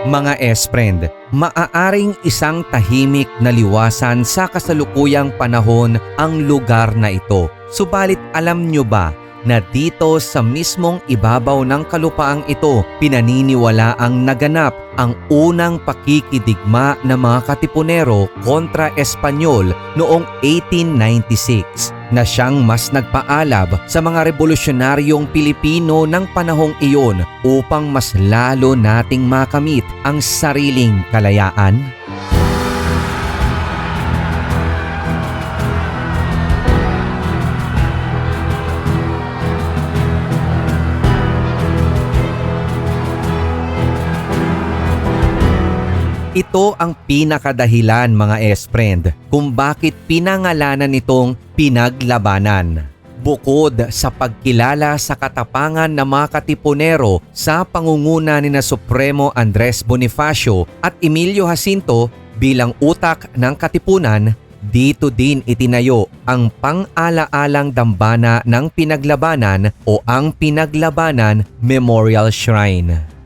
Mga S-friend, maaaring isang tahimik na liwasan sa kasalukuyang panahon ang lugar na ito. Subalit alam nyo ba na dito sa mismong ibabaw ng kalupaang ito, pinaniniwala ang naganap ang unang pakikidigma ng mga Katipunero kontra Espanyol noong 1896 na siyang mas nagpaalab sa mga revolusyonaryong Pilipino ng panahong iyon upang mas lalo nating makamit ang sariling kalayaan? Ito ang pinakadahilan mga S-friend kung bakit pinangalanan nitong pinaglabanan. Bukod sa pagkilala sa katapangan ng mga Katipunero sa pangunguna ni na Supremo Andres Bonifacio at Emilio Jacinto bilang utak ng Katipunan, dito din itinayo ang pang-alaalang dambana ng pinaglabanan o ang Pinaglabanan Memorial Shrine.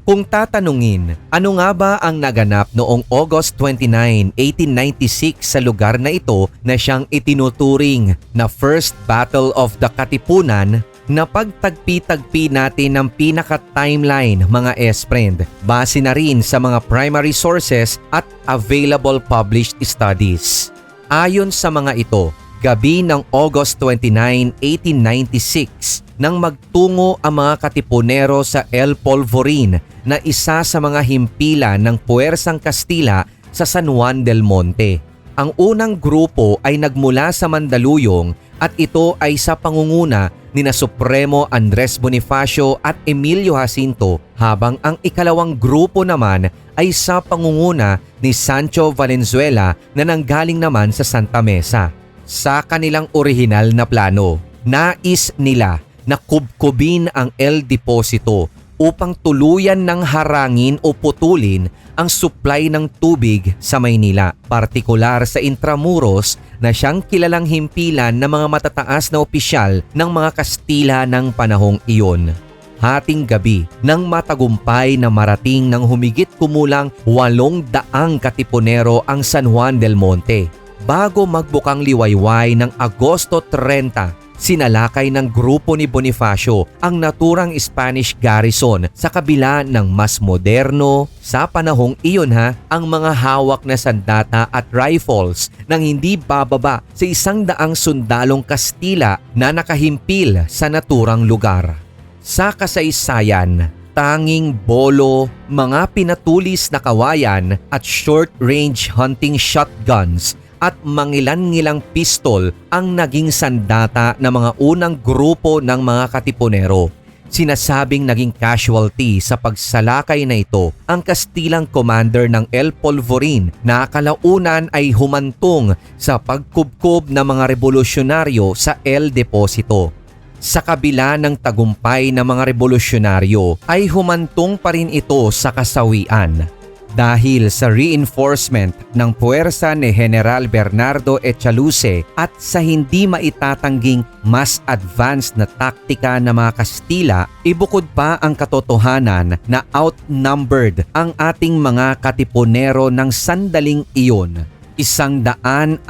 Kung tatanungin, ano nga ba ang naganap noong August 29, 1896 sa lugar na ito na siyang itinuturing na First Battle of the Katipunan, na pagtagpi-tagpi natin ng pinaka-timeline mga S-friend base na rin sa mga primary sources at available published studies. Ayon sa mga ito, gabi ng August 29, 1896 nang magtungo ang mga Katipunero sa El Polvorin na isa sa mga himpilan ng Puwersang Kastila sa San Juan del Monte. Ang unang grupo ay nagmula sa Mandaluyong at ito ay sa pangunguna ni na Supremo Andres Bonifacio at Emilio Jacinto, habang ang ikalawang grupo naman ay sa pangunguna ni Sancho Valenzuela na nanggaling naman sa Santa Mesa. Sa kanilang orihinal na plano, nais nila na kubkubin ang El Deposito upang tuluyan ng harangin o putulin ang supply ng tubig sa Maynila, partikular sa Intramuros na siyang kilalang himpilan ng mga matataas na opisyal ng mga Kastila ng panahong iyon. Hating gabi nang matagumpay na marating ng humigit kumulang 800 Katipunero ang San Juan del Monte. Bago magbukang liwayway ng Agosto 30, sinalakay ng grupo ni Bonifacio ang naturang Spanish garrison sa kabila ng mas moderno sa panahong iyon ang mga hawak na sandata at rifles nang hindi bababa sa 100 sundalong Kastila na nakahimpil sa naturang lugar. Sa kasaysayan, tanging bolo, mga pinatulis na kawayan at short-range hunting shotguns at mangilan-ngilang pistol ang naging sandata ng mga unang grupo ng mga Katipunero. Sinasabing naging casualty sa pagsalakay na ito ang Kastilang commander ng El Polvorin na kalaunan ay humantong sa pagkubkob ng mga revolusyonaryo sa El Deposito. Sa kabila ng tagumpay ng mga revolusyonaryo ay humantong pa rin ito sa kasawian. Dahil sa reinforcement ng puwersa ni General Bernardo Echaluce at sa hindi maitatangging mas advanced na taktika ng mga Kastila, ibukod pa ang katotohanan na outnumbered ang ating mga Katipunero ng sandaling iyon. 153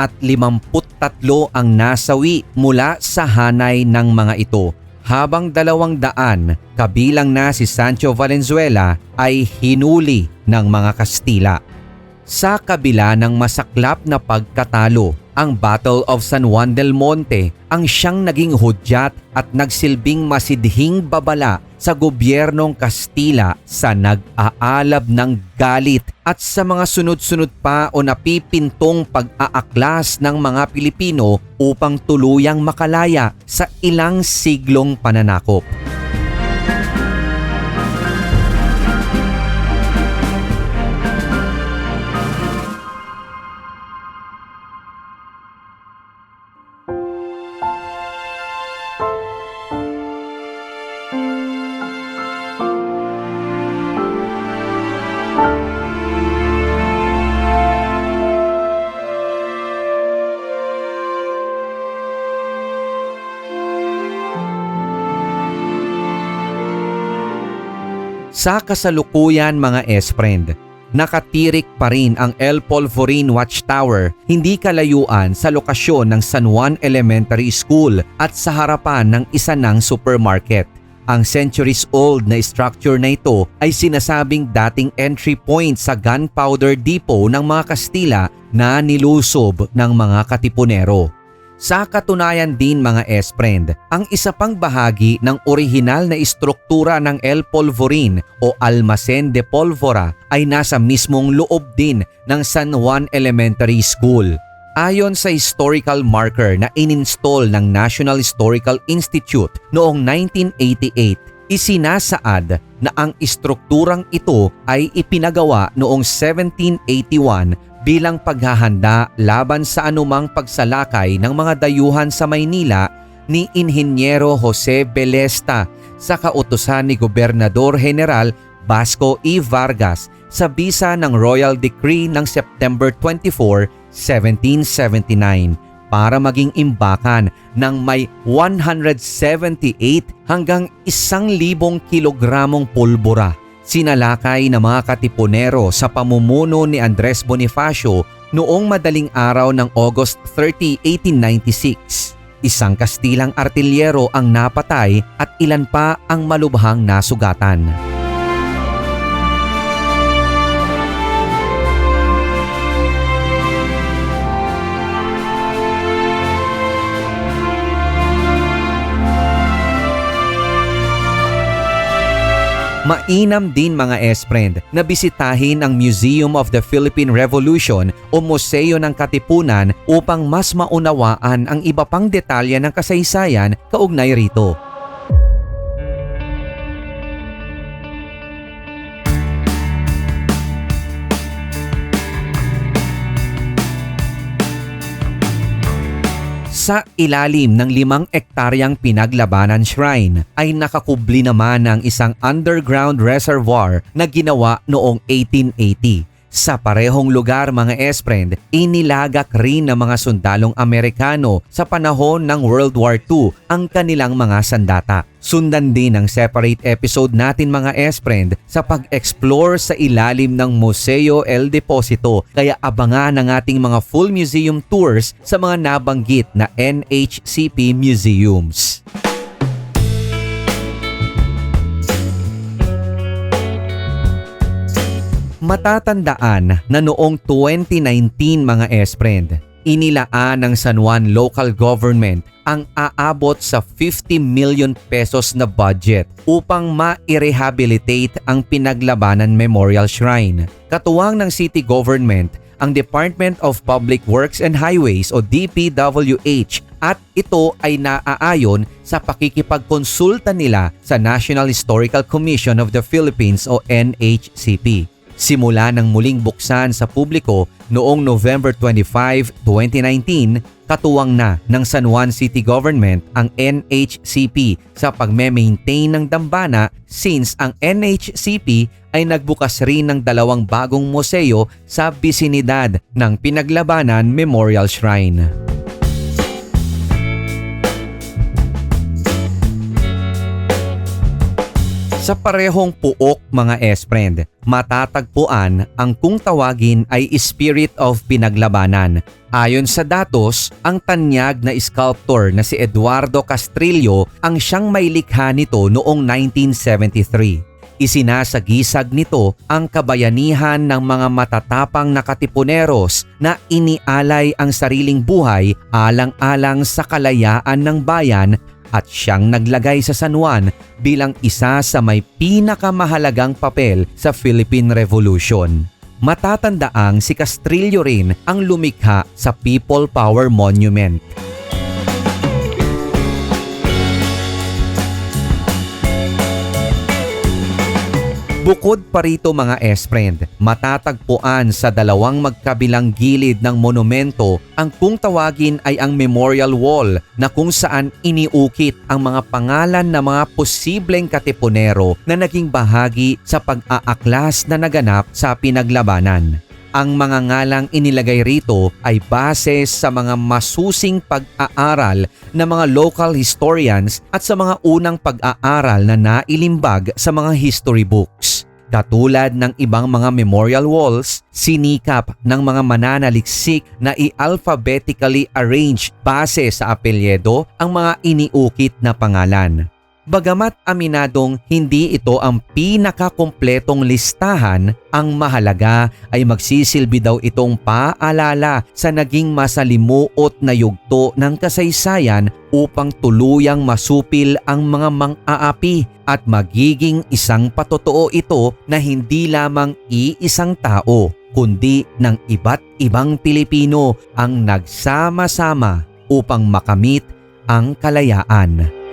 ang nasawi mula sa hanay ng mga ito, habang 200 kabilang na si Sancho Valenzuela ay hinuli ng mga Kastila. Sa kabila ng masaklap na pagkatalo, ang Battle of San Juan del Monte ang siyang naging hudyat at nagsilbing masidhing babala sa gobyernong Kastila sa nag-aalab ng galit at sa mga sunod-sunod pa o napipintong pag-aaklas ng mga Pilipino upang tuluyang makalaya sa ilang siglong pananakop. Sa kasalukuyan mga S-Friend, nakatirik pa rin ang El Polvorin Watchtower hindi kalayuan sa lokasyon ng San Juan Elementary School at sa harapan ng isa ng supermarket. Ang centuries-old na structure na ito ay sinasabing dating entry point sa gunpowder depot ng mga Kastila na nilusob ng mga Katipunero. Sa katunayan din mga S-Friend, ang isa pang bahagi ng orihinal na istruktura ng El Polvorin o Almacén de Pólvora ay nasa mismong loob din ng San Juan Elementary School. Ayon sa historical marker na ininstall ng National Historical Institute noong 1988, isinasaad na ang istrukturang ito ay ipinagawa noong 1781 bilang paghahanda laban sa anumang pagsalakay ng mga dayuhan sa Maynila ni Inhinyero Jose Belesta sa kautusan ni Gobernador General Vasco E. Vargas sa bisa ng Royal Decree ng September 24, 1779 para maging imbakan ng may 178 hanggang 1,000 kilogramong pulbura. Sinalakay ng mga Katipunero sa pamumuno ni Andres Bonifacio noong madaling araw ng August 30, 1896. Isang Kastilang artilyero ang napatay at ilan pa ang malubhang nasugatan. Mainam din mga S-Friend na bisitahin ang Museum of the Philippine Revolution o Museo ng Katipunan upang mas maunawaan ang iba pang detalye ng kasaysayan kaugnay rito. Sa ilalim ng 5 ektaryang pinaglabanan shrine ay nakakubli naman ang isang underground reservoir na ginawa noong 1880. Sa parehong lugar mga S-Friend, inilagak rin ng mga sundalong Amerikano sa panahon ng World War II ang kanilang mga sandata. Sundan din ang separate episode natin mga S-Friend sa pag-explore sa ilalim ng Museo El Deposito, kaya abangan ang ating mga full museum tours sa mga nabanggit na NHCP museums. Matatandaan na noong 2019 mga S-Friend, inilaan ng San Juan Local Government ang aabot sa 50 million pesos na budget upang ma-rehabilitate ang Pinaglabanan Memorial Shrine. Katuwang ng City Government, ang Department of Public Works and Highways o DPWH, at ito ay naaayon sa pakikipagkonsulta nila sa National Historical Commission of the Philippines o NHCP. Simula nang muling buksan sa publiko noong November 25, 2019, katuwang na ng San Juan City Government ang NHCP sa pagme-maintain ng dambana since ang NHCP ay nagbukas rin ng 2 bagong museo sa bisinidad ng Pinaglabanan Memorial Shrine. Sa parehong puok mga S-Friend, matatagpuan ang kung tawagin ay Spirit of Pinaglabanan. Ayon sa datos, ang tanyag na sculptor na si Eduardo Castrillo ang siyang may likha nito noong 1973. Isinasagisag nito ang kabayanihan ng mga matatapang na Katipuneros na inialay ang sariling buhay alang-alang sa kalayaan ng bayan at siyang naglagay sa San Juan bilang isa sa may pinakamahalagang papel sa Philippine Revolution. Matatandaang si Castrillo rin ang lumikha sa People Power Monument. Bukod pa rito mga S-Friend, matatagpuan sa 2 magkabilang gilid ng monumento ang kung tawagin ay ang Memorial Wall na kung saan iniukit ang mga pangalan ng mga posibleng Katipunero na naging bahagi sa pag-aaklas na naganap sa Pinaglabanan. Ang mga ngalang inilagay rito ay base sa mga masusing pag-aaral ng mga local historians at sa mga unang pag-aaral na nailimbag sa mga history books. Katulad ng ibang mga memorial walls, sinikap ng mga mananaliksik na i-alphabetically arrange base sa apelyedo ang mga iniukit na pangalan. Bagamat aminadong hindi ito ang pinakakumpletong listahan, ang mahalaga ay magsisilbi daw itong paalala sa naging masalimuot na yugto ng kasaysayan upang tuluyang masupil ang mga mang-aapi at magiging isang patotoo ito na hindi lamang iisang tao, kundi ng iba't ibang Pilipino ang nagsama-sama upang makamit ang kalayaan.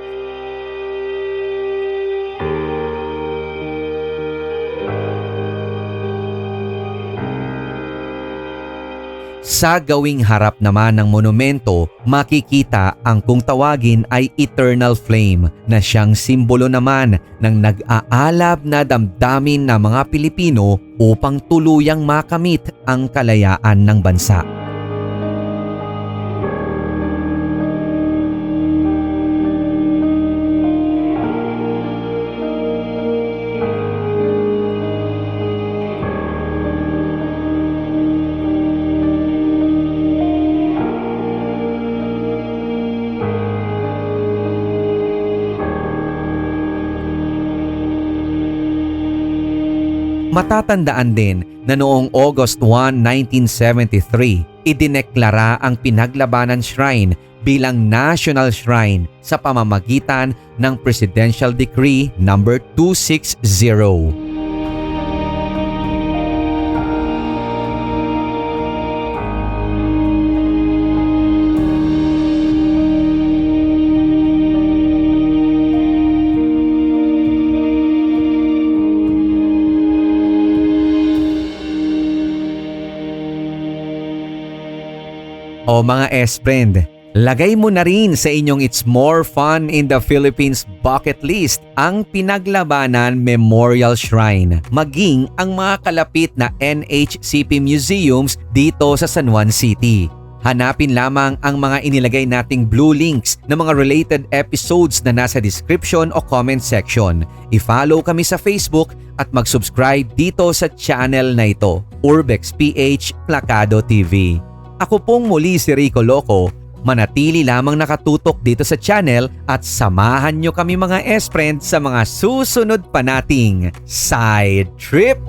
Sa gawing harap naman ng monumento, makikita ang kung tawagin ay eternal flame na siyang simbolo naman ng nag-aalab na damdamin ng mga Pilipino upang tuluyang makamit ang kalayaan ng bansa. Matatandaan din na noong August 1, 1973, idineklara ang Pinaglabanan Shrine bilang National Shrine sa pamamagitan ng Presidential Decree No. 260. O mga S-friend, lagay mo na rin sa inyong It's More Fun in the Philippines bucket list ang Pinaglabanan Memorial Shrine, maging ang mga kalapit na NHCP museums dito sa San Juan City. Hanapin lamang ang mga inilagay nating blue links na mga related episodes na nasa description o comment section. I-follow kami sa Facebook at mag-subscribe dito sa channel na ito, Urbex PH Plakado TV. Ako pong muli si Rico Loco, manatili lamang nakatutok dito sa channel at samahan nyo kami mga S-friend sa mga susunod pa nating side trip!